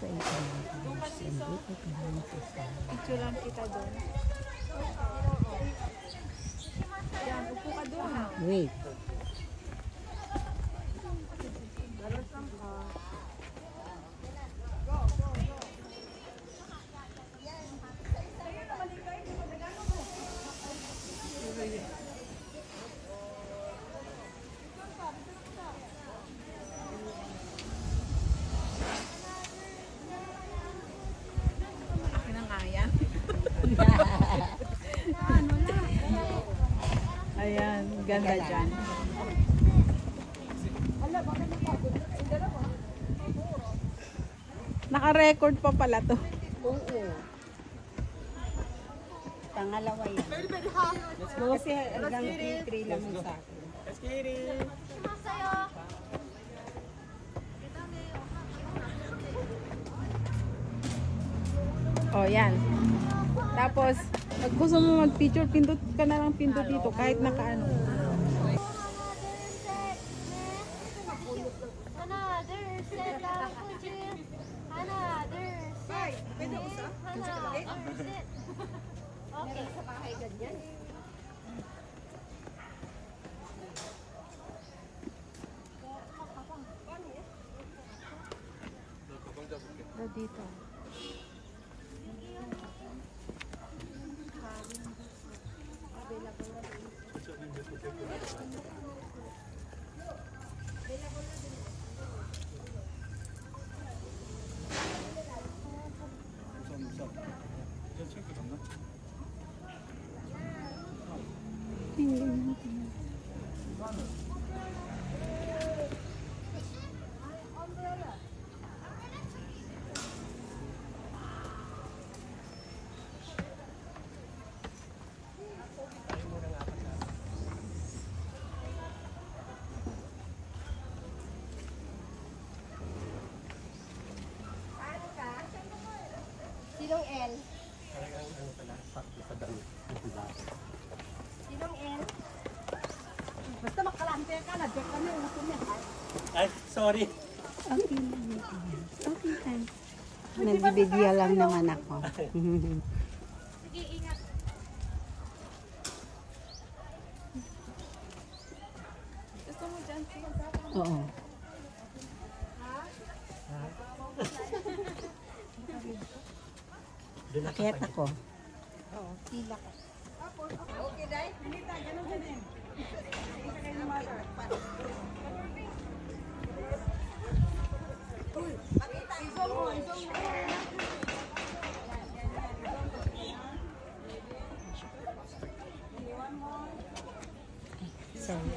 sa e-commerce. Nandito kami sa Picture lang kita doon. Yan, upo ka doon. wait. Ayan, ganda dyan. Naka-record pa pala to. Oo. Pangalawa yan. Kasi hanggang 3 lang sa akin. Let's get it! Oh, yan. Tapos, pag gusto mo mag-picture, pindot ka na lang pindot dito kahit nakaano. Okay, sa bahay ganyan. Dito. Silong L. Silong L. Basta makalante ka, nag-check ka na yung gusto niya. Ay, sorry. Okay lang. Okay lang. Nagbibidya lang naman ako. Sige, ingat. Gusto mo dyan? Oo. Akyat ako. Oo, sila ka. Okay, Day. Pinita, ganun ganun. Sorry.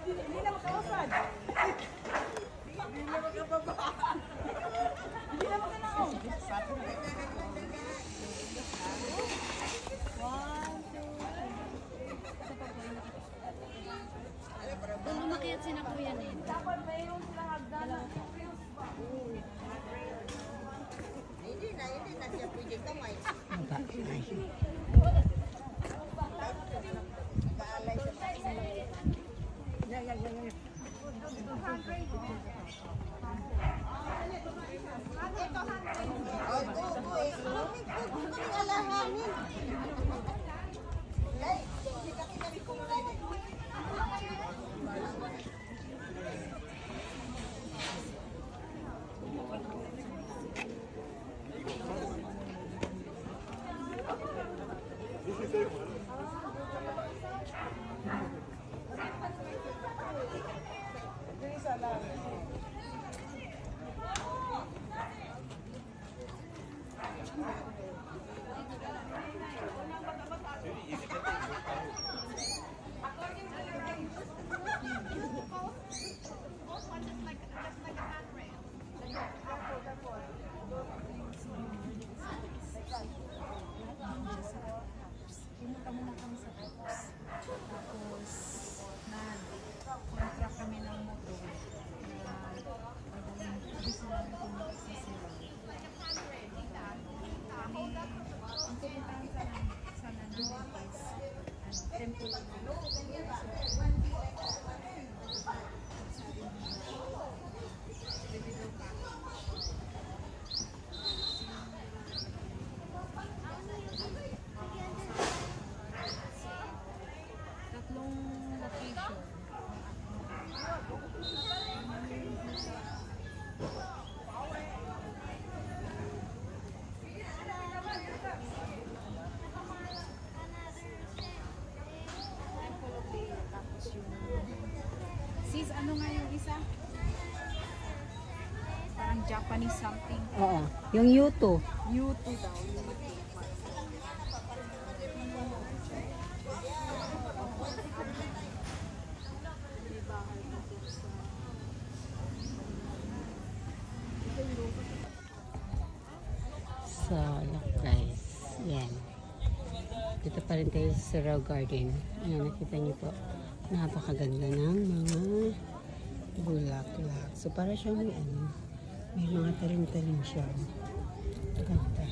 Hindi na makausad. Hindi na makababa. Hindi na makanaon. Doon umakyat si na Kuya Nen. Dapat mayroon silang hagdanan. Hindi na siya pwede kamay. Japanese something. Oo. Yung yuto. Yuto daw. Yuto. So, look guys. Yan. Dito pa rin tayo sa Surau Garden. Ayan, nakita niyo po. Napakaganda ng mga bulaklak. So, para siyang may ano, may mga talim-talim siya. Ganda.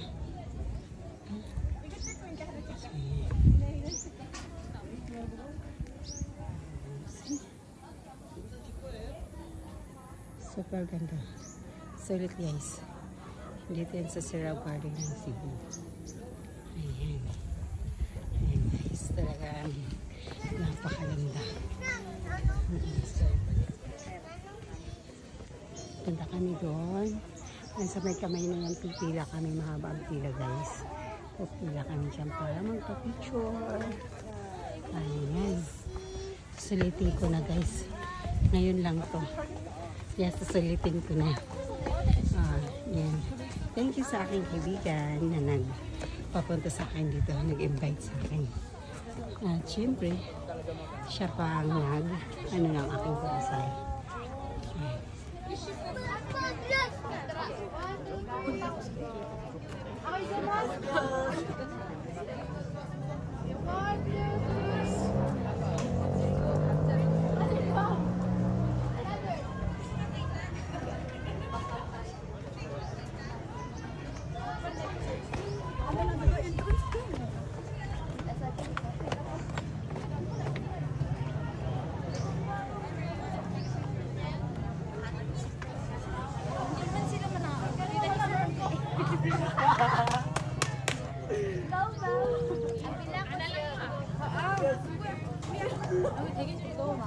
Super ganda. Sulit guys. Dito yan sa Surau Garden ng Cebu. Ayan. Ayan guys. Talagang napakaganda. Punta kami doon. Sa may kamay na yan, pipila kami. Mahaba ang pila guys. Pipila kami dyan para magpa-picture. Ayan. Susulitin ko na guys. Ngayon lang to. Yes, susulitin ko na. Yan. Thank you sa aking kaibigan na nagpapunta sa akin dito. Nag-invite sa akin. At syempre, siya pa ang ano ng aking pagkasal.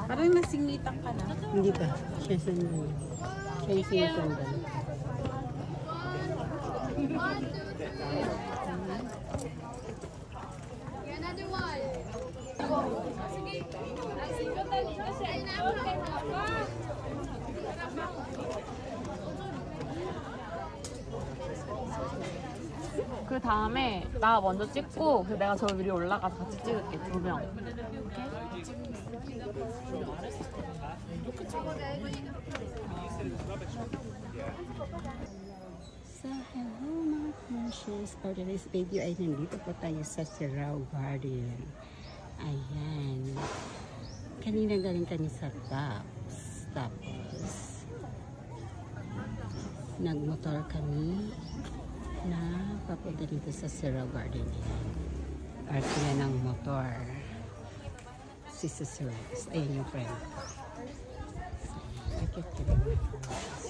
Parang nasingitan ka na. Hindi ba? Siya sandal. Siya yung sinasandal. 그 다음에 나 먼저 찍고 그 내가 저 위로 올라가서 같이 찍을게 2명. So, hello mga conscious. For today's video ay nandito po tayo sa Surau Garden. Ayan. Kanina galing kami sa Tops. Tapos, nagmotor kami na papunta dito sa Surau Garden. Park na ng motor. Si Susurus. Ayan yung friend ko.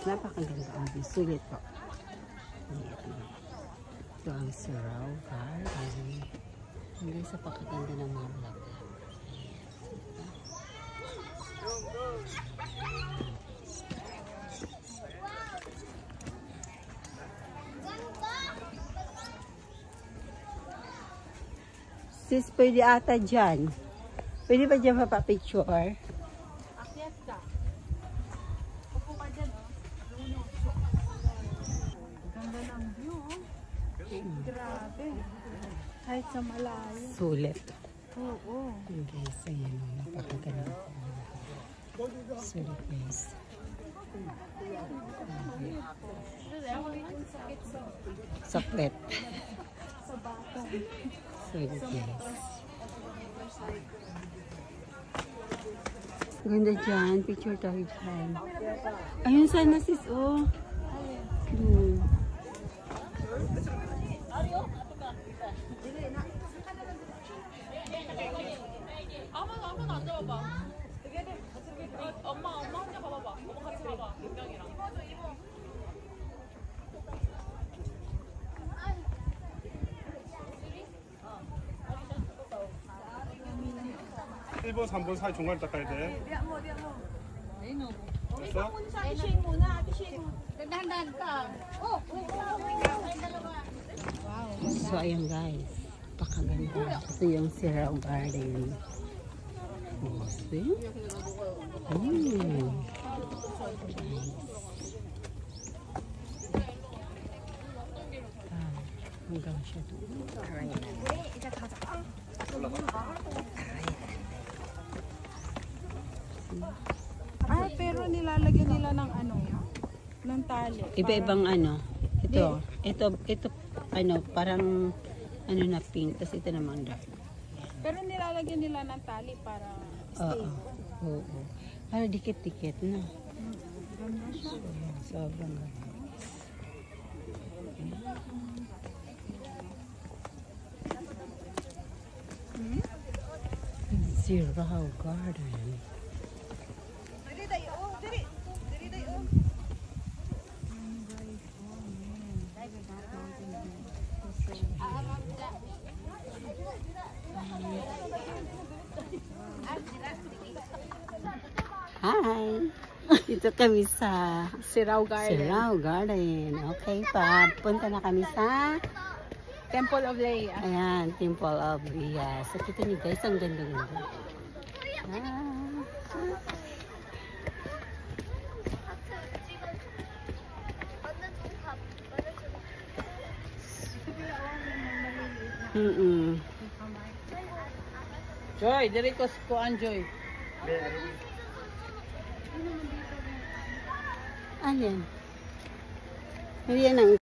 Napakaganda ang sulit po. Ito ang Surau Garden. Hanggang sa pakaganda ng mga bulaklak. Sis, pwede ata dyan. Pwede ba dyan mapapicture? Akyat ka. Upo ka dyan, oh. Ganda ng view, oh. Grabe. Kahit sa malayo. Sulit. Oo. Guys, ayan. Napakaganda. Sulit, guys. Saklit. Sa batong. Sulit, guys. Ganda dyan. Picture tayo dyan. Ayun sana sis, oh. 아무나 앉아봐봐. 엄마 혼자 가봐봐. 엄마 같이 가봐. 민경이랑. 일본 3번 사이 중간에 닦아야 돼. 됐어? So, ayun guys. Pakaganda. Ito yung Surau Garden. See? Nice. Hanggang siya doon. Ah, pero nilalagyan nila ng ano, ng tali. Iba-ibang ano. Ito, ano, parang ano na pink. Tapos ito naman dark. Pero nilalagyan nila ng tali para stay. Oo. Para dikit-dikit na. Sobrang ganda. Zirao Garden. Hi! Dito kami sa Sirao Garden. Zirao Garden. Okay pa. Punta na kami sa Temple of Leia. ayan, Temple of Leia. So, kita niyo guys, ang ganda-ganda. Joy, diri ko kuan Joy. Ano yan? Hindi yan ang